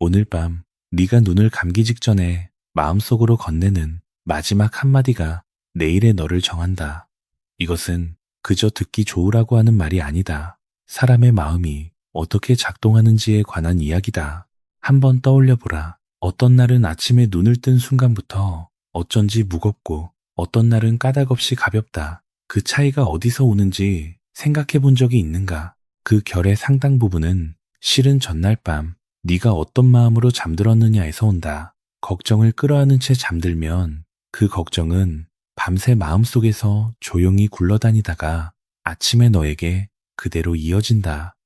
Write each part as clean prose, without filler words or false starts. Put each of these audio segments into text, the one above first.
오늘 밤 네가 눈을 감기 직전에 마음속으로 건네는 마지막 한마디가 내일의 너를 정한다. 이것은 그저 듣기 좋으라고 하는 말이 아니다. 사람의 마음이 어떻게 작동하는지에 관한 이야기다. 한번 떠올려보라. 어떤 날은 아침에 눈을 뜬 순간부터 어쩐지 무겁고 어떤 날은 까닭없이 가볍다. 그 차이가 어디서 오는지 생각해 본 적이 있는가? 그 결의 상당 부분은 실은 전날 밤 네가 어떤 마음으로 잠들었느냐에서 온다. 걱정을 끌어안은 채 잠들면 그 걱정은 밤새 마음속에서 조용히 굴러다니다가 아침에 너에게 그대로 이어진다.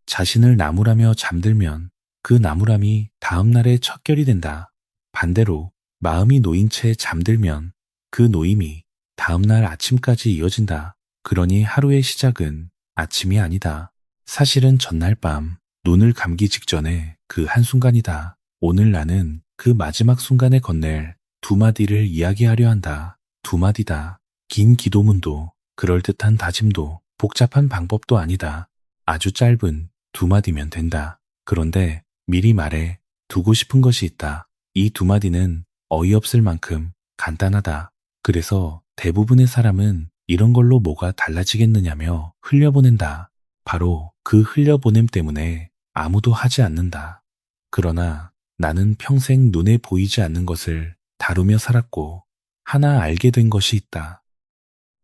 자신을 나무라며 잠들면 그 나무람이 다음날의 척결이 된다. 반대로 마음이 놓인 채 잠들면 그 놓임이 다음날 아침까지 이어진다. 그러니 하루의 시작은 아침이 아니다. 사실은 전날 밤 눈을 감기 직전에 그 한순간이다. 오늘 나는 그 마지막 순간에 건넬 두 마디를 이야기하려 한다. 두 마디다. 긴 기도문도 그럴듯한 다짐도 복잡한 방법도 아니다. 아주 짧은 두 마디면 된다. 그런데 미리 말해 두고 싶은 것이 있다. 이 두 마디는 어이없을 만큼 간단하다. 그래서 대부분의 사람은 이런 걸로 뭐가 달라지겠느냐며 흘려보낸다. 바로 그 흘려보냄 때문에 아무도 하지 않는다. 그러나 나는 평생 눈에 보이지 않는 것을 다루며 살았고 하나 알게 된 것이 있다.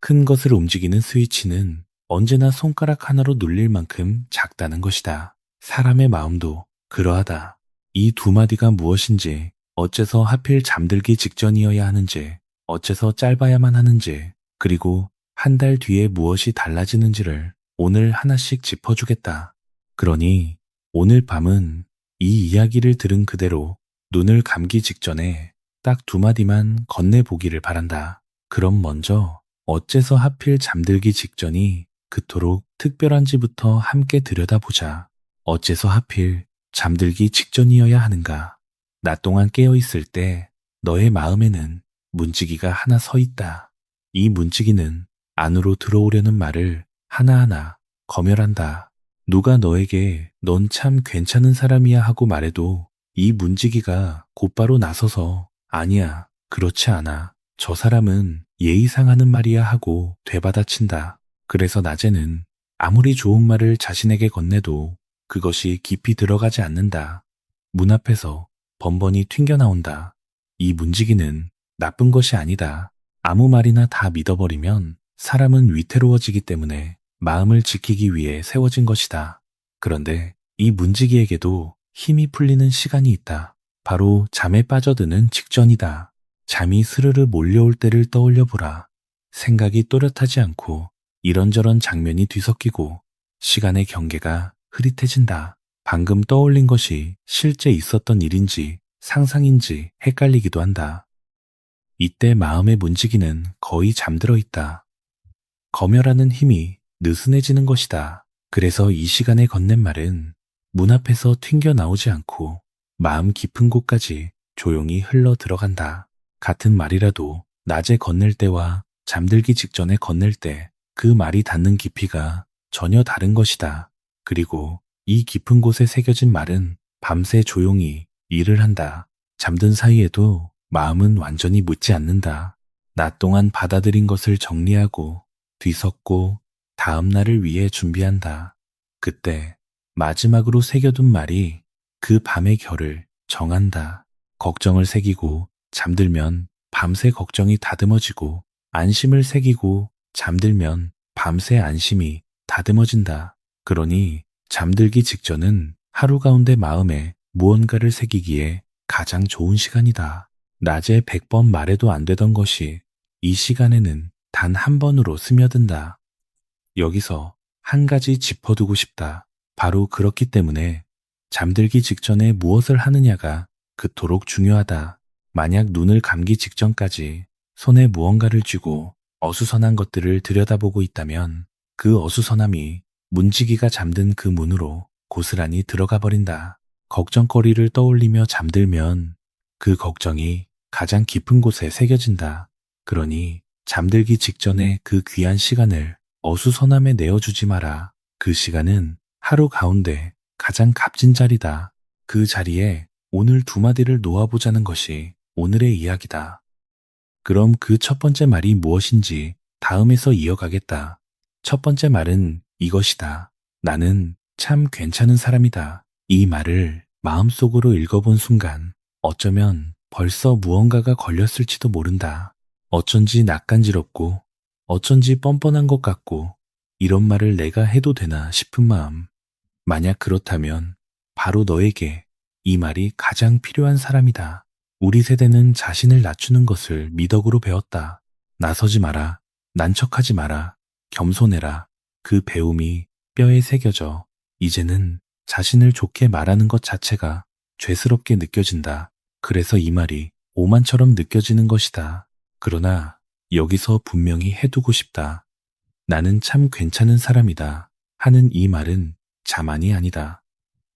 큰 것을 움직이는 스위치는 언제나 손가락 하나로 눌릴 만큼 작다는 것이다. 사람의 마음도 그러하다. 이 두 마디가 무엇인지, 어째서 하필 잠들기 직전이어야 하는지, 어째서 짧아야만 하는지, 그리고 한 달 뒤에 무엇이 달라지는지를 오늘 하나씩 짚어주겠다. 그러니 오늘 밤은 이 이야기를 들은 그대로 눈을 감기 직전에 딱 두 마디만 건네보기를 바란다. 그럼 먼저 어째서 하필 잠들기 직전이 그토록 특별한지부터 함께 들여다보자. 어째서 하필 잠들기 직전이어야 하는가? 낮 동안 깨어있을 때 너의 마음에는 문지기가 하나 서 있다. 이 문지기는 안으로 들어오려는 말을 하나하나 검열한다. 누가 너에게 넌 참 괜찮은 사람이야 하고 말해도 이 문지기가 곧바로 나서서 아니야, 그렇지 않아. 저 사람은 예의상하는 말이야 하고 되받아친다. 그래서 낮에는 아무리 좋은 말을 자신에게 건네도 그것이 깊이 들어가지 않는다. 문 앞에서 번번이 튕겨나온다. 이 문지기는 나쁜 것이 아니다. 아무 말이나 다 믿어버리면 사람은 위태로워지기 때문에 마음을 지키기 위해 세워진 것이다. 그런데 이 문지기에게도 힘이 풀리는 시간이 있다. 바로 잠에 빠져드는 직전이다. 잠이 스르르 몰려올 때를 떠올려 보라. 생각이 또렷하지 않고 이런저런 장면이 뒤섞이고 시간의 경계가 흐릿해진다. 방금 떠올린 것이 실제 있었던 일인지 상상인지 헷갈리기도 한다. 이때 마음의 문지기는 거의 잠들어 있다. 검열하는 힘이 느슨해지는 것이다. 그래서 이 시간에 건넨 말은 문 앞에서 튕겨 나오지 않고 마음 깊은 곳까지 조용히 흘러 들어간다. 같은 말이라도 낮에 건넬 때와 잠들기 직전에 건넬 때 그 말이 닿는 깊이가 전혀 다른 것이다. 그리고 이 깊은 곳에 새겨진 말은 밤새 조용히 일을 한다. 잠든 사이에도 마음은 완전히 묻지 않는다. 낮 동안 받아들인 것을 정리하고 뒤섞고 다음 날을 위해 준비한다. 그때 마지막으로 새겨둔 말이 그 밤의 결을 정한다. 걱정을 새기고 잠들면 밤새 걱정이 다듬어지고 안심을 새기고 잠들면 밤새 안심이 다듬어진다. 그러니 잠들기 직전은 하루 가운데 마음에 무언가를 새기기에 가장 좋은 시간이다. 낮에 100번 말해도 안 되던 것이 이 시간에는 단 한 번으로 스며든다. 여기서 한 가지 짚어두고 싶다. 바로 그렇기 때문에 잠들기 직전에 무엇을 하느냐가 그토록 중요하다. 만약 눈을 감기 직전까지 손에 무언가를 쥐고 어수선한 것들을 들여다보고 있다면 그 어수선함이 문지기가 잠든 그 문으로 고스란히 들어가 버린다. 걱정거리를 떠올리며 잠들면 그 걱정이 가장 깊은 곳에 새겨진다. 그러니 잠들기 직전에 그 귀한 시간을 어수선함에 내어주지 마라. 그 시간은 하루 가운데 가장 값진 자리다. 그 자리에 오늘 두 마디를 놓아보자는 것이 오늘의 이야기다. 그럼 그 첫 번째 말이 무엇인지 다음에서 이어가겠다. 첫 번째 말은 이것이다. 나는 참 괜찮은 사람이다. 이 말을 마음속으로 읽어본 순간 어쩌면 벌써 무언가가 걸렸을지도 모른다. 어쩐지 낯간지럽고 어쩐지 뻔뻔한 것 같고 이런 말을 내가 해도 되나 싶은 마음. 만약 그렇다면 바로 너에게 이 말이 가장 필요한 사람이다. 우리 세대는 자신을 낮추는 것을 미덕으로 배웠다. 나서지 마라. 난척하지 마라. 겸손해라. 그 배움이 뼈에 새겨져 이제는 자신을 좋게 말하는 것 자체가 죄스럽게 느껴진다. 그래서 이 말이 오만처럼 느껴지는 것이다. 그러나 여기서 분명히 해두고 싶다. 나는 참 괜찮은 사람이다 하는 이 말은 자만이 아니다.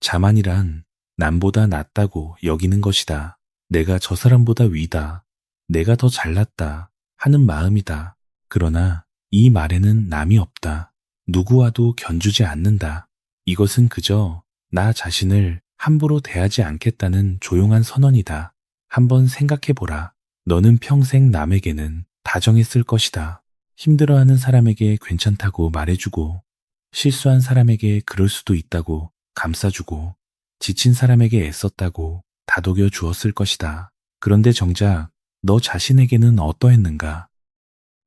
자만이란 남보다 낫다고 여기는 것이다. 내가 저 사람보다 위다. 내가 더 잘났다 하는 마음이다. 그러나 이 말에는 남이 없다. 누구와도 견주지 않는다. 이것은 그저 나 자신을 함부로 대하지 않겠다는 조용한 선언이다. 한번 생각해보라. 너는 평생 남에게는 다정했을 것이다. 힘들어하는 사람에게 괜찮다고 말해주고, 실수한 사람에게 그럴 수도 있다고 감싸주고, 지친 사람에게 애썼다고 다독여 주었을 것이다. 그런데 정작 너 자신에게는 어떠했는가?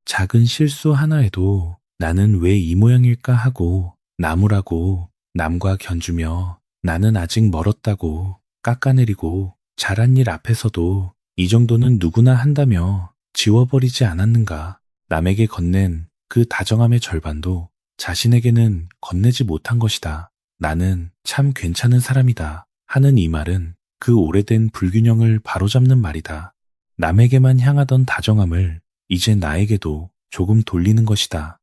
작은 실수 하나에도 나는 왜 이 모양일까 하고 나무라고 남과 견주며 나는 아직 멀었다고 깎아내리고 잘한 일 앞에서도 이 정도는 누구나 한다며 지워버리지 않았는가? 남에게 건넨 그 다정함의 절반도 자신에게는 건네지 못한 것이다. 나는 참 괜찮은 사람이다 하는 이 말은 그 오래된 불균형을 바로잡는 말이다. 남에게만 향하던 다정함을 이제 나에게도 조금 돌리는 것이다.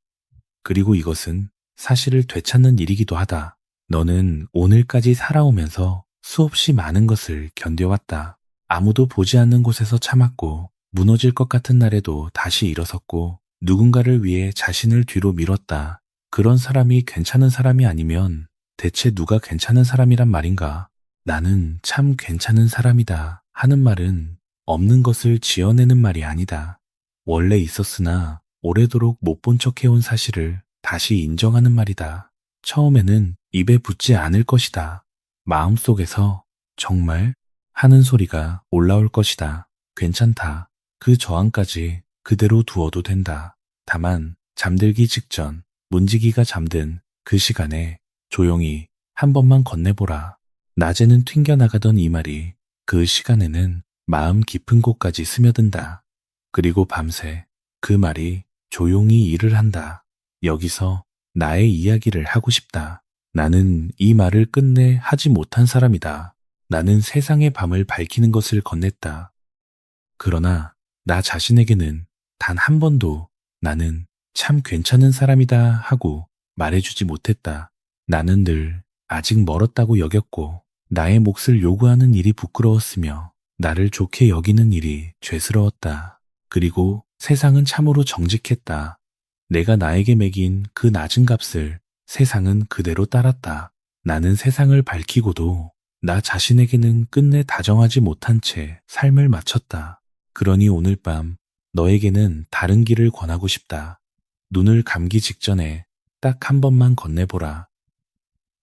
그리고 이것은 사실을 되찾는 일이기도 하다. 너는 오늘까지 살아오면서 수없이 많은 것을 견뎌왔다. 아무도 보지 않는 곳에서 참았고 무너질 것 같은 날에도 다시 일어섰고 누군가를 위해 자신을 뒤로 밀었다. 그런 사람이 괜찮은 사람이 아니면 대체 누가 괜찮은 사람이란 말인가? 나는 참 괜찮은 사람이다 하는 말은 없는 것을 지어내는 말이 아니다. 원래 있었으나 오래도록 못 본 척 해온 사실을 다시 인정하는 말이다. 처음에는 입에 붙지 않을 것이다. 마음속에서 정말 하는 소리가 올라올 것이다. 괜찮다. 그 저항까지 그대로 두어도 된다. 다만 잠들기 직전 문지기가 잠든 그 시간에 조용히 한 번만 건네보라. 낮에는 튕겨나가던 이 말이 그 시간에는 마음 깊은 곳까지 스며든다. 그리고 밤새 그 말이 조용히 일을 한다. 여기서 나의 이야기를 하고 싶다. 나는 이 말을 끝내 하지 못한 사람이다. 나는 세상의 밤을 밝히는 것을 건넸다. 그러나 나 자신에게는 단 한 번도 나는 참 괜찮은 사람이다 하고 말해주지 못했다. 나는 늘 아직 멀었다고 여겼고 나의 몫을 요구하는 일이 부끄러웠으며 나를 좋게 여기는 일이 죄스러웠다. 그리고 세상은 참으로 정직했다. 내가 나에게 매긴 그 낮은 값을 세상은 그대로 따랐다. 나는 세상을 밝히고도 나 자신에게는 끝내 다정하지 못한 채 삶을 마쳤다. 그러니 오늘 밤 너에게는 다른 길을 권하고 싶다. 눈을 감기 직전에 딱 한 번만 건네보라.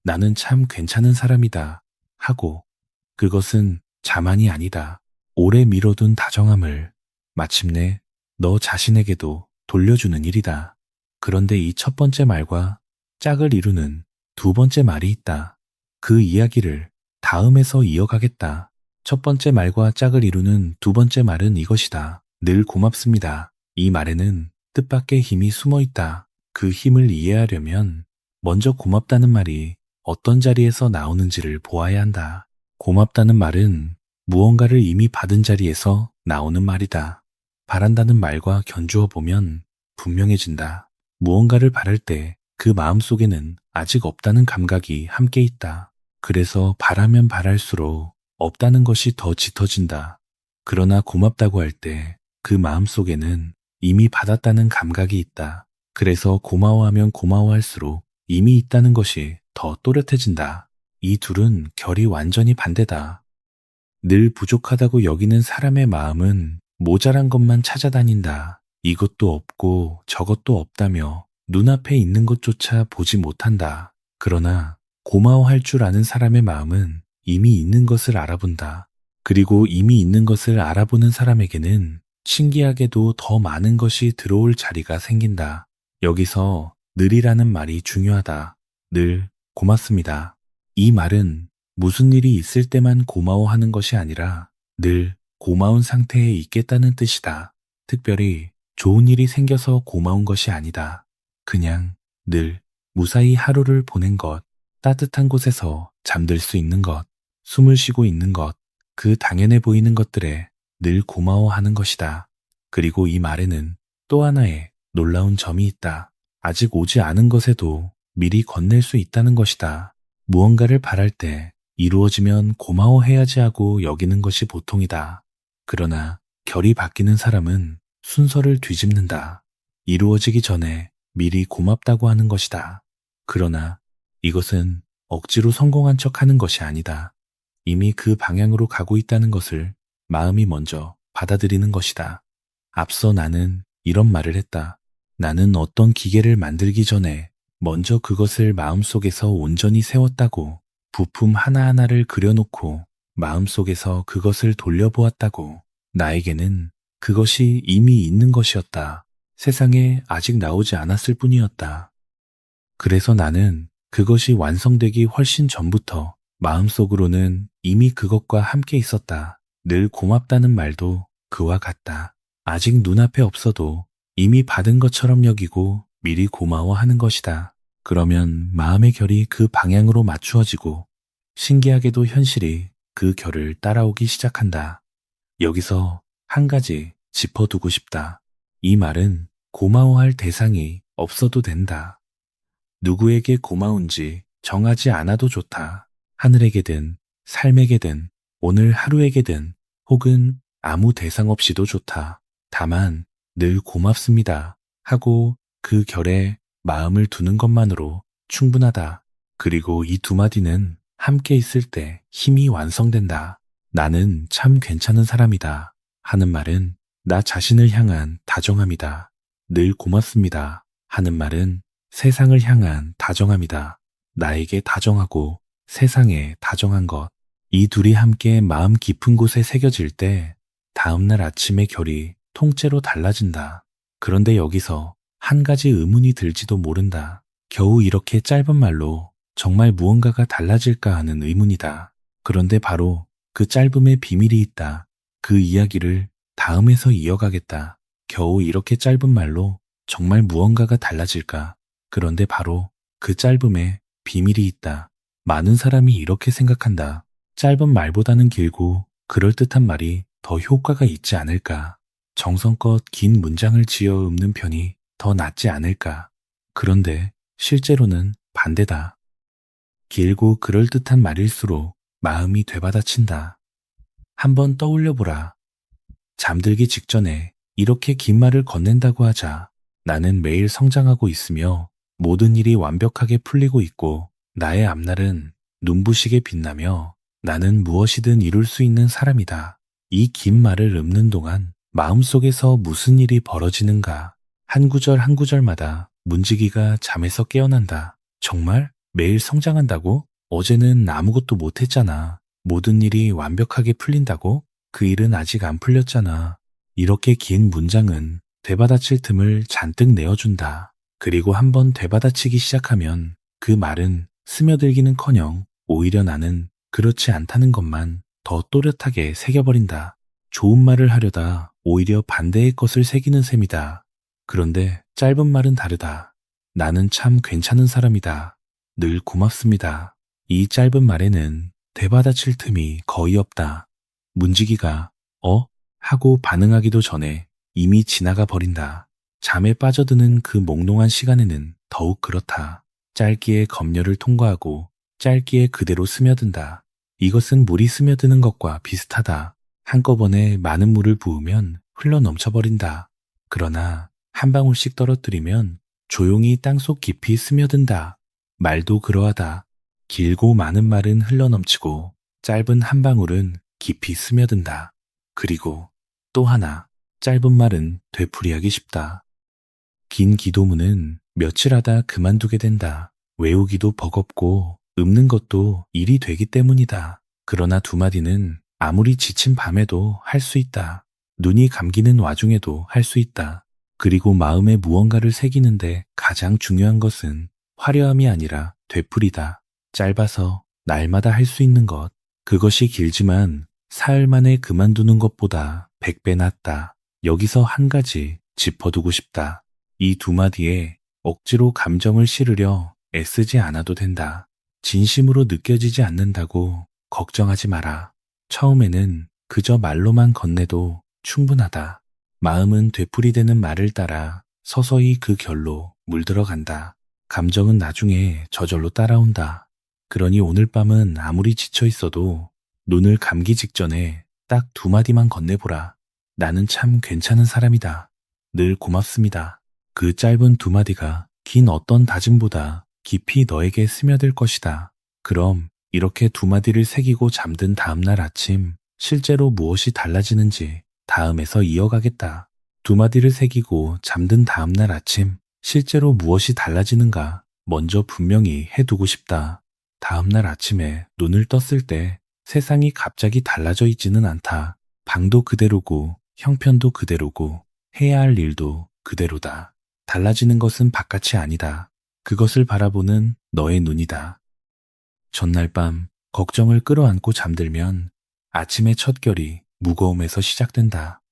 나는 참 괜찮은 사람이다 하고 그것은 자만이 아니다. 오래 미뤄둔 다정함을 마침내 너 자신에게도 돌려주는 일이다. 그런데 이 첫 번째 말과 짝을 이루는 두 번째 말이 있다. 그 이야기를 다음에서 이어가겠다. 첫 번째 말과 짝을 이루는 두 번째 말은 이것이다. 늘 고맙습니다. 이 말에는 뜻밖의 힘이 숨어 있다. 그 힘을 이해하려면 먼저 고맙다는 말이 어떤 자리에서 나오는지를 보아야 한다. 고맙다는 말은 무언가를 이미 받은 자리에서 나오는 말이다. 바란다는 말과 견주어 보면 분명해진다. 무언가를 바랄 때 그 마음속에는 아직 없다는 감각이 함께 있다. 그래서 바라면 바랄수록 없다는 것이 더 짙어진다. 그러나 고맙다고 할 때 그 마음속에는 이미 받았다는 감각이 있다. 그래서 고마워하면 고마워할수록 이미 있다는 것이 더 또렷해진다. 이 둘은 결이 완전히 반대다. 늘 부족하다고 여기는 사람의 마음은 모자란 것만 찾아다닌다. 이것도 없고 저것도 없다며 눈앞에 있는 것조차 보지 못한다. 그러나 고마워할 줄 아는 사람의 마음은 이미 있는 것을 알아본다. 그리고 이미 있는 것을 알아보는 사람에게는 신기하게도 더 많은 것이 들어올 자리가 생긴다. 여기서 늘이라는 말이 중요하다. 늘 고맙습니다. 이 말은 무슨 일이 있을 때만 고마워하는 것이 아니라 늘 고마운 상태에 있겠다는 뜻이다. 특별히 좋은 일이 생겨서 고마운 것이 아니다. 그냥 늘 무사히 하루를 보낸 것, 따뜻한 곳에서 잠들 수 있는 것, 숨을 쉬고 있는 것, 그 당연해 보이는 것들에 늘 고마워하는 것이다. 그리고 이 말에는 또 하나의 놀라운 점이 있다. 아직 오지 않은 것에도 미리 건넬 수 있다는 것이다. 무언가를 바랄 때 이루어지면 고마워해야지 하고 여기는 것이 보통이다. 그러나 결이 바뀌는 사람은 순서를 뒤집는다. 이루어지기 전에 미리 고맙다고 하는 것이다. 그러나 이것은 억지로 성공한 척 하는 것이 아니다. 이미 그 방향으로 가고 있다는 것을 마음이 먼저 받아들이는 것이다. 앞서 나는 이런 말을 했다. 나는 어떤 기계를 만들기 전에 먼저 그것을 마음속에서 온전히 세웠다고. 부품 하나하나를 그려놓고 마음속에서 그것을 돌려보았다고. 나에게는 그것이 이미 있는 것이었다. 세상에 아직 나오지 않았을 뿐이었다. 그래서 나는 그것이 완성되기 훨씬 전부터 마음속으로는 이미 그것과 함께 있었다. 늘 고맙다는 말도 그와 같다. 아직 눈앞에 없어도 이미 받은 것처럼 여기고 미리 고마워하는 것이다. 그러면 마음의 결이 그 방향으로 맞추어지고 신기하게도 현실이 그 결을 따라오기 시작한다. 여기서 한 가지 짚어두고 싶다. 이 말은 고마워할 대상이 없어도 된다. 누구에게 고마운지 정하지 않아도 좋다. 하늘에게든 삶에게든 오늘 하루에게든 혹은 아무 대상 없이도 좋다. 다만 늘 고맙습니다 하고 그 결에 마음을 두는 것만으로 충분하다. 그리고 이 두 마디는 함께 있을 때 힘이 완성된다. 나는 참 괜찮은 사람이다 하는 말은 나 자신을 향한 다정함이다. 늘 고맙습니다 하는 말은 세상을 향한 다정함이다. 나에게 다정하고 세상에 다정한 것. 이 둘이 함께 마음 깊은 곳에 새겨질 때 다음날 아침의 결이 통째로 달라진다. 그런데 여기서 한 가지 의문이 들지도 모른다. 겨우 이렇게 짧은 말로 정말 무언가가 달라질까 하는 의문이다. 그런데 바로 그 짧음에 비밀이 있다. 그 이야기를 다음에서 이어가겠다. 겨우 이렇게 짧은 말로 정말 무언가가 달라질까? 그런데 바로 그 짧음에 비밀이 있다. 많은 사람이 이렇게 생각한다. 짧은 말보다는 길고 그럴듯한 말이 더 효과가 있지 않을까? 정성껏 긴 문장을 지어 읊는 편이 더 낫지 않을까? 그런데 실제로는 반대다. 길고 그럴듯한 말일수록 마음이 되받아친다. 한번 떠올려보라. 잠들기 직전에 이렇게 긴 말을 건넨다고 하자. 나는 매일 성장하고 있으며 모든 일이 완벽하게 풀리고 있고 나의 앞날은 눈부시게 빛나며 나는 무엇이든 이룰 수 있는 사람이다. 이 긴 말을 읊는 동안 마음속에서 무슨 일이 벌어지는가. 한 구절 한 구절마다 문지기가 잠에서 깨어난다. 정말? 매일 성장한다고? 어제는 아무것도 못했잖아. 모든 일이 완벽하게 풀린다고? 그 일은 아직 안 풀렸잖아. 이렇게 긴 문장은 되받아칠 틈을 잔뜩 내어준다. 그리고 한번 되받아치기 시작하면 그 말은 스며들기는커녕 오히려 나는 그렇지 않다는 것만 더 또렷하게 새겨버린다. 좋은 말을 하려다 오히려 반대의 것을 새기는 셈이다. 그런데 짧은 말은 다르다. 나는 참 괜찮은 사람이다. 늘 고맙습니다. 이 짧은 말에는 되받아칠 틈이 거의 없다. 문지기가 하고 반응하기도 전에 이미 지나가 버린다. 잠에 빠져드는 그 몽롱한 시간에는 더욱 그렇다. 짧기에 검열을 통과하고 짧기에 그대로 스며든다. 이것은 물이 스며드는 것과 비슷하다. 한꺼번에 많은 물을 부으면 흘러 넘쳐버린다. 그러나 한 방울씩 떨어뜨리면 조용히 땅속 깊이 스며든다. 말도 그러하다. 길고 많은 말은 흘러 넘치고 짧은 한 방울은 깊이 스며든다. 그리고 또 하나, 짧은 말은 되풀이하기 쉽다. 긴 기도문은 며칠 하다 그만두게 된다. 외우기도 버겁고 읊는 것도 일이 되기 때문이다. 그러나 두 마디는 아무리 지친 밤에도 할 수 있다. 눈이 감기는 와중에도 할 수 있다. 그리고 마음에 무언가를 새기는데 가장 중요한 것은 화려함이 아니라 되풀이다. 짧아서 날마다 할 수 있는 것. 그것이 길지만 사흘 만에 그만두는 것보다 100배 낫다. 여기서 한 가지 짚어두고 싶다. 이 두 마디에 억지로 감정을 실으려 애쓰지 않아도 된다. 진심으로 느껴지지 않는다고 걱정하지 마라. 처음에는 그저 말로만 건네도 충분하다. 마음은 되풀이되는 말을 따라 서서히 그 결로 물들어간다. 감정은 나중에 저절로 따라온다. 그러니 오늘 밤은 아무리 지쳐 있어도 눈을 감기 직전에 딱 두 마디만 건네보라. 나는 참 괜찮은 사람이다. 늘 고맙습니다. 그 짧은 두 마디가 긴 어떤 다짐보다 깊이 너에게 스며들 것이다. 그럼 이렇게 두 마디를 새기고 잠든 다음날 아침 실제로 무엇이 달라지는지 다음에서 이어가겠다. 두 마디를 새기고 잠든 다음날 아침 실제로 무엇이 달라지는가 먼저 분명히 해두고 싶다. 다음날 아침에 눈을 떴을 때 세상이 갑자기 달라져 있지는 않다. 방도 그대로고 형편도 그대로고 해야 할 일도 그대로다. 달라지는 것은 바깥이 아니다. 그것을 바라보는 너의 눈이다. 전날 밤 걱정을 끌어안고 잠들면 아침의 첫 결이 무거움에서 시작된다.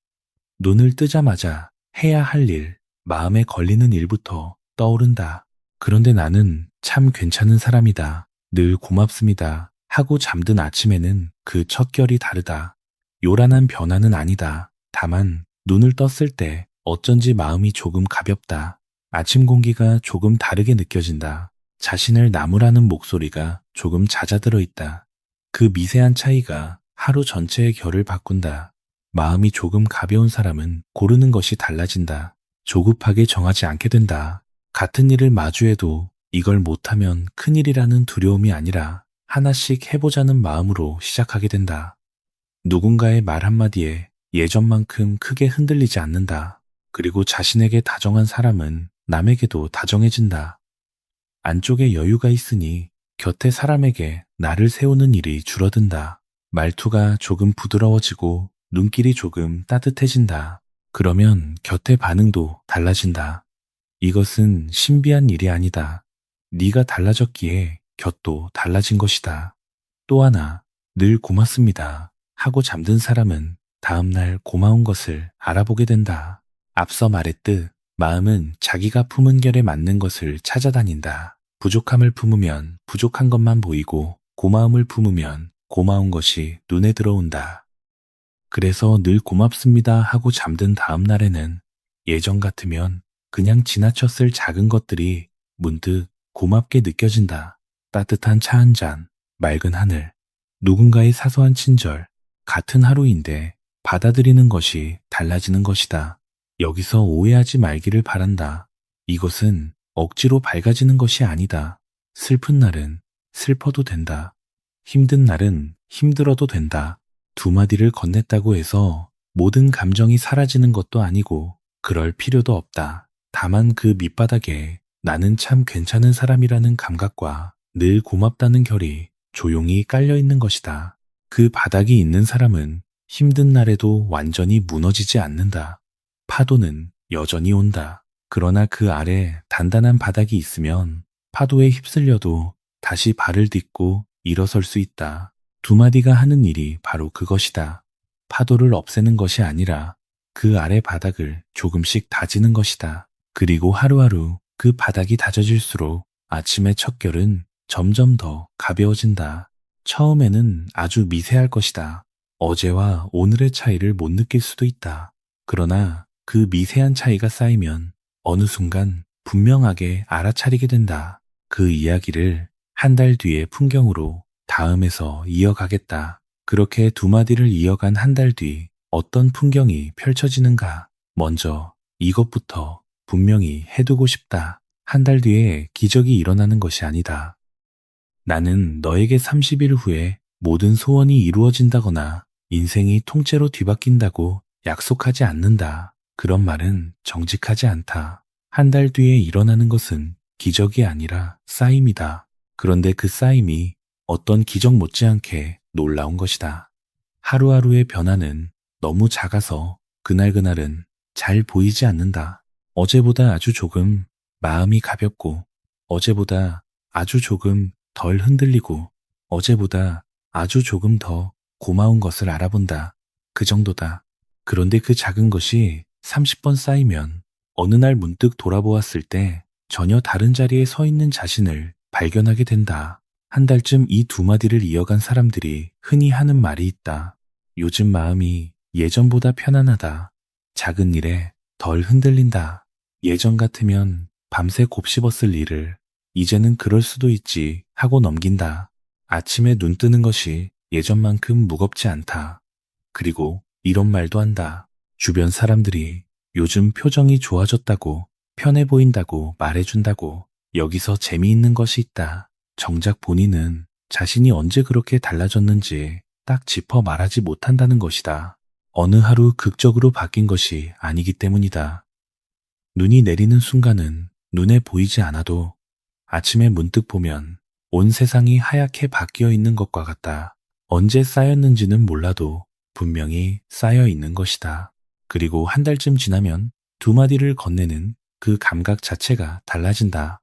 눈을 뜨자마자 해야 할 일, 마음에 걸리는 일부터 떠오른다. 그런데 나는 참 괜찮은 사람이다. 늘 고맙습니다. 하고 잠든 아침에는 그 첫 결이 다르다. 요란한 변화는 아니다. 다만 눈을 떴을 때 어쩐지 마음이 조금 가볍다. 아침 공기가 조금 다르게 느껴진다. 자신을 나무라는 목소리가 조금 잦아들어 있다. 그 미세한 차이가 하루 전체의 결을 바꾼다. 마음이 조금 가벼운 사람은 고르는 것이 달라진다. 조급하게 정하지 않게 된다. 같은 일을 마주해도 이걸 못하면 큰일이라는 두려움이 아니라 하나씩 해보자는 마음으로 시작하게 된다. 누군가의 말 한마디에 예전만큼 크게 흔들리지 않는다. 그리고 자신에게 다정한 사람은 남에게도 다정해진다. 안쪽에 여유가 있으니 곁에 사람에게 나를 세우는 일이 줄어든다. 말투가 조금 부드러워지고 눈길이 조금 따뜻해진다. 그러면 곁의 반응도 달라진다. 이것은 신비한 일이 아니다. 네가 달라졌기에 곁도 달라진 것이다. 또 하나, 늘 고맙습니다. 하고 잠든 사람은 다음날 고마운 것을 알아보게 된다. 앞서 말했듯 마음은 자기가 품은 결에 맞는 것을 찾아다닌다. 부족함을 품으면 부족한 것만 보이고 고마움을 품으면 고마운 것이 눈에 들어온다. 그래서 늘 고맙습니다 하고 잠든 다음 날에는 예전 같으면 그냥 지나쳤을 작은 것들이 문득 고맙게 느껴진다. 따뜻한 차 한 잔, 맑은 하늘, 누군가의 사소한 친절, 같은 하루인데 받아들이는 것이 달라지는 것이다. 여기서 오해하지 말기를 바란다. 이것은 억지로 밝아지는 것이 아니다. 슬픈 날은 슬퍼도 된다. 힘든 날은 힘들어도 된다. 두 마디를 건넸다고 해서 모든 감정이 사라지는 것도 아니고 그럴 필요도 없다. 다만 그 밑바닥에 나는 참 괜찮은 사람이라는 감각과 늘 고맙다는 결이 조용히 깔려 있는 것이다. 그 바닥이 있는 사람은 힘든 날에도 완전히 무너지지 않는다. 파도는 여전히 온다. 그러나 그 아래 단단한 바닥이 있으면 파도에 휩쓸려도 다시 발을 딛고 일어설 수 있다. 두 마디가 하는 일이 바로 그것이다. 파도를 없애는 것이 아니라 그 아래 바닥을 조금씩 다지는 것이다. 그리고 하루하루 그 바닥이 다져질수록 아침의 첫 결은 점점 더 가벼워진다. 처음에는 아주 미세할 것이다. 어제와 오늘의 차이를 못 느낄 수도 있다. 그러나 그 미세한 차이가 쌓이면 어느 순간 분명하게 알아차리게 된다. 그 이야기를 한 달 뒤의 풍경으로 다음에서 이어가겠다. 그렇게 두 마디를 이어간 한 달 뒤 어떤 풍경이 펼쳐지는가. 먼저 이것부터 분명히 해두고 싶다. 한 달 뒤에 기적이 일어나는 것이 아니다. 나는 너에게 30일 후에 모든 소원이 이루어진다거나 인생이 통째로 뒤바뀐다고 약속하지 않는다. 그런 말은 정직하지 않다. 한 달 뒤에 일어나는 것은 기적이 아니라 쌓임이다. 그런데 그 쌓임이 어떤 기적 못지않게 놀라운 것이다. 하루하루의 변화는 너무 작아서 그날그날은 잘 보이지 않는다. 어제보다 아주 조금 마음이 가볍고, 어제보다 아주 조금 덜 흔들리고, 어제보다 아주 조금 더 고마운 것을 알아본다. 그 정도다. 그런데 그 작은 것이 30번 쌓이면 어느 날 문득 돌아보았을 때 전혀 다른 자리에 서 있는 자신을 발견하게 된다. 한 달쯤 이 두 마디를 이어간 사람들이 흔히 하는 말이 있다. 요즘 마음이 예전보다 편안하다. 작은 일에 덜 흔들린다. 예전 같으면 밤새 곱씹었을 일을 이제는 그럴 수도 있지 하고 넘긴다. 아침에 눈 뜨는 것이 예전만큼 무겁지 않다. 그리고 이런 말도 한다. 주변 사람들이 요즘 표정이 좋아졌다고, 편해 보인다고 말해준다고. 여기서 재미있는 것이 있다. 정작 본인은 자신이 언제 그렇게 달라졌는지 딱 짚어 말하지 못한다는 것이다. 어느 하루 극적으로 바뀐 것이 아니기 때문이다. 눈이 내리는 순간은 눈에 보이지 않아도 아침에 문득 보면 온 세상이 하얗게 바뀌어 있는 것과 같다. 언제 쌓였는지는 몰라도 분명히 쌓여 있는 것이다. 그리고 한 달쯤 지나면 두 마디를 건네는 그 감각 자체가 달라진다.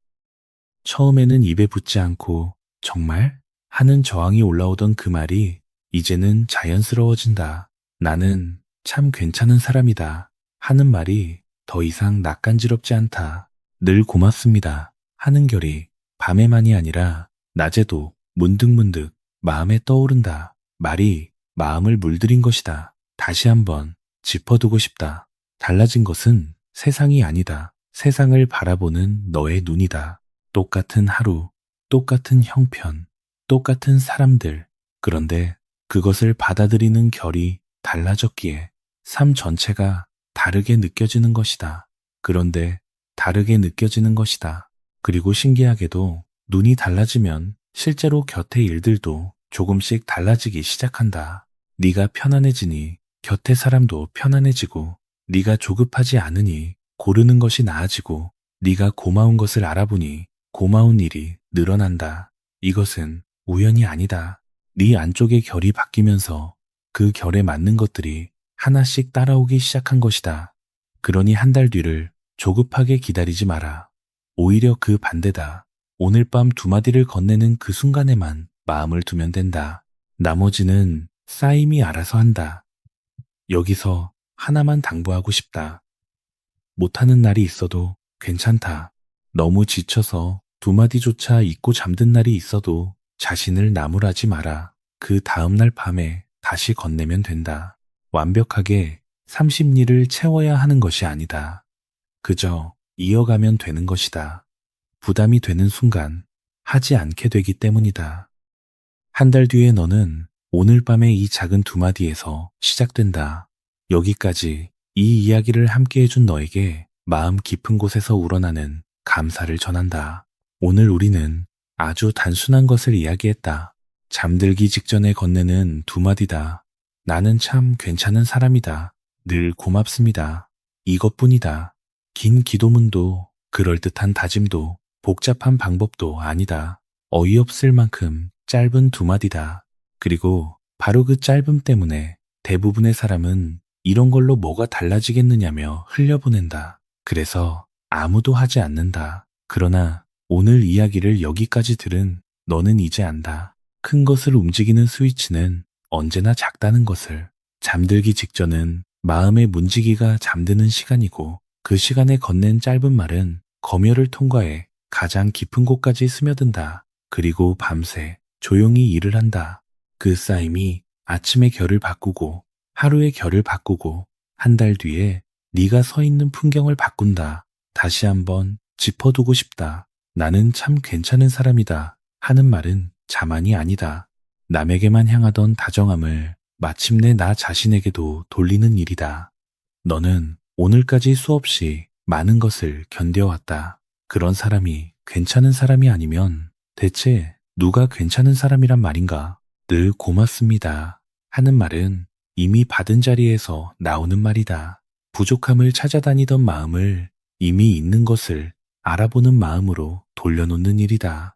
처음에는 입에 붙지 않고 정말? 하는 저항이 올라오던 그 말이 이제는 자연스러워진다. 나는 참 괜찮은 사람이다. 하는 말이 더 이상 낯간지럽지 않다. 늘 고맙습니다. 하는 결이 밤에만이 아니라 낮에도 문득문득 마음에 떠오른다. 말이 마음을 물들인 것이다. 다시 한번 짚어두고 싶다. 달라진 것은 세상이 아니다. 세상을 바라보는 너의 눈이다. 똑같은 하루, 똑같은 형편, 똑같은 사람들. 그런데 그것을 받아들이는 결이 달라졌기에 삶 전체가 다르게 느껴지는 것이다. 그런데 다르게 느껴지는 것이다. 그리고 신기하게도 눈이 달라지면 실제로 곁의 일들도 조금씩 달라지기 시작한다. 네가 편안해지니 곁의 사람도 편안해지고, 네가 조급하지 않으니 고르는 것이 나아지고, 네가 고마운 것을 알아보니 고마운 일이 늘어난다. 이것은 우연이 아니다. 네 안쪽의 결이 바뀌면서 그 결에 맞는 것들이 하나씩 따라오기 시작한 것이다. 그러니 한 달 뒤를 조급하게 기다리지 마라. 오히려 그 반대다. 오늘 밤 두 마디를 건네는 그 순간에만 마음을 두면 된다. 나머지는 쌓임이 알아서 한다. 여기서 하나만 당부하고 싶다. 못하는 날이 있어도 괜찮다. 너무 지쳐서 두 마디조차 잊고 잠든 날이 있어도 자신을 나무라지 마라. 그 다음날 밤에 다시 건네면 된다. 완벽하게 30리를 채워야 하는 것이 아니다. 그저 이어가면 되는 것이다. 부담이 되는 순간 하지 않게 되기 때문이다. 한 달 뒤에 너는 오늘 밤의 이 작은 두 마디에서 시작된다. 여기까지 이 이야기를 함께 해준 너에게 마음 깊은 곳에서 우러나는 감사를 전한다. 오늘 우리는 아주 단순한 것을 이야기했다. 잠들기 직전에 건네는 두 마디다. 나는 참 괜찮은 사람이다. 늘 고맙습니다. 이것뿐이다. 긴 기도문도 그럴듯한 다짐도 복잡한 방법도 아니다. 어이없을 만큼 짧은 두 마디다. 그리고 바로 그 짧음 때문에 대부분의 사람은 이런 걸로 뭐가 달라지겠느냐며 흘려보낸다. 그래서 아무도 하지 않는다. 그러나 오늘 이야기를 여기까지 들은 너는 이제 안다. 큰 것을 움직이는 스위치는 언제나 작다는 것을. 잠들기 직전은 마음의 문지기가 잠드는 시간이고, 그 시간에 건넨 짧은 말은 검열을 통과해 가장 깊은 곳까지 스며든다. 그리고 밤새 조용히 일을 한다. 그 쌓임이 아침의 결을 바꾸고, 하루의 결을 바꾸고, 한 달 뒤에 네가 서 있는 풍경을 바꾼다. 다시 한번 짚어두고 싶다. 나는 참 괜찮은 사람이다. 하는 말은 자만이 아니다. 남에게만 향하던 다정함을 마침내 나 자신에게도 돌리는 일이다. 너는 오늘까지 수없이 많은 것을 견뎌왔다. 그런 사람이 괜찮은 사람이 아니면 대체 누가 괜찮은 사람이란 말인가? 늘 고맙습니다. 하는 말은 이미 받은 자리에서 나오는 말이다. 부족함을 찾아다니던 마음을 이미 있는 것을 알아보는 마음으로 돌려놓는 일이다.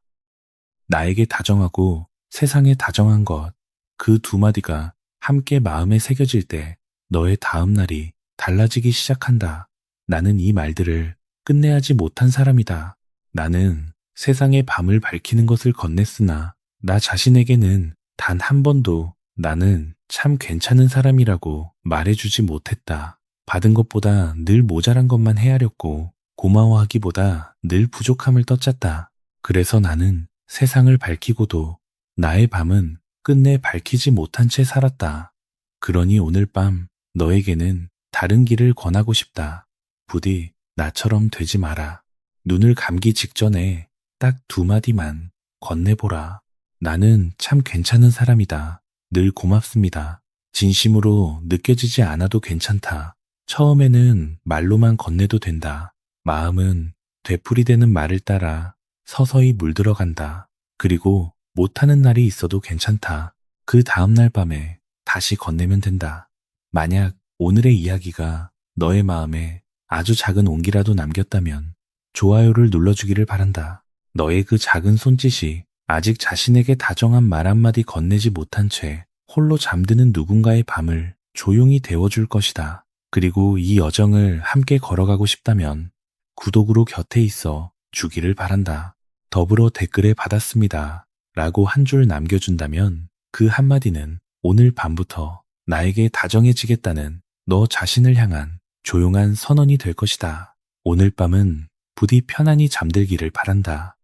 나에게 다정하고 세상에 다정한 것, 그 두 마디가 함께 마음에 새겨질 때 너의 다음 날이 달라지기 시작한다. 나는 이 말들을 끝내야지 못한 사람이다. 나는 세상의 밤을 밝히는 것을 건넸으나 나 자신에게는 단 한 번도 나는 참 괜찮은 사람이라고 말해주지 못했다. 받은 것보다 늘 모자란 것만 헤아렸고 고마워하기보다 늘 부족함을 떠짰다. 그래서 나는 세상을 밝히고도 나의 밤은 끝내 밝히지 못한 채 살았다. 그러니 오늘 밤 너에게는 다른 길을 권하고 싶다. 부디 나처럼 되지 마라. 눈을 감기 직전에 딱 두 마디만 건네보라. 나는 참 괜찮은 사람이다. 늘 고맙습니다. 진심으로 느껴지지 않아도 괜찮다. 처음에는 말로만 건네도 된다. 마음은 되풀이되는 말을 따라 서서히 물들어간다. 그리고 못하는 날이 있어도 괜찮다. 그 다음날 밤에 다시 건네면 된다. 만약 오늘의 이야기가 너의 마음에 아주 작은 온기라도 남겼다면 좋아요를 눌러주기를 바란다. 너의 그 작은 손짓이 아직 자신에게 다정한 말 한마디 건네지 못한 채 홀로 잠드는 누군가의 밤을 조용히 데워줄 것이다. 그리고 이 여정을 함께 걸어가고 싶다면 구독으로 곁에 있어 주기를 바란다. 더불어 댓글에 받았습니다. 라고 한 줄 남겨준다면 그 한마디는 오늘 밤부터 나에게 다정해지겠다는 너 자신을 향한 조용한 선언이 될 것이다. 오늘 밤은 부디 편안히 잠들기를 바란다.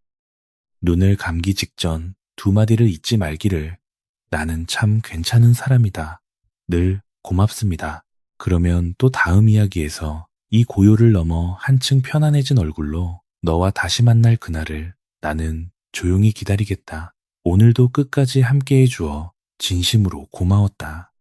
눈을 감기 직전 두 마디를 잊지 말기를. 나는 참 괜찮은 사람이다. 늘 고맙습니다. 그러면 또 다음 이야기에서 이 고요를 넘어 한층 편안해진 얼굴로 너와 다시 만날 그날을 나는 조용히 기다리겠다. 오늘도 끝까지 함께해 주어 진심으로 고마웠다.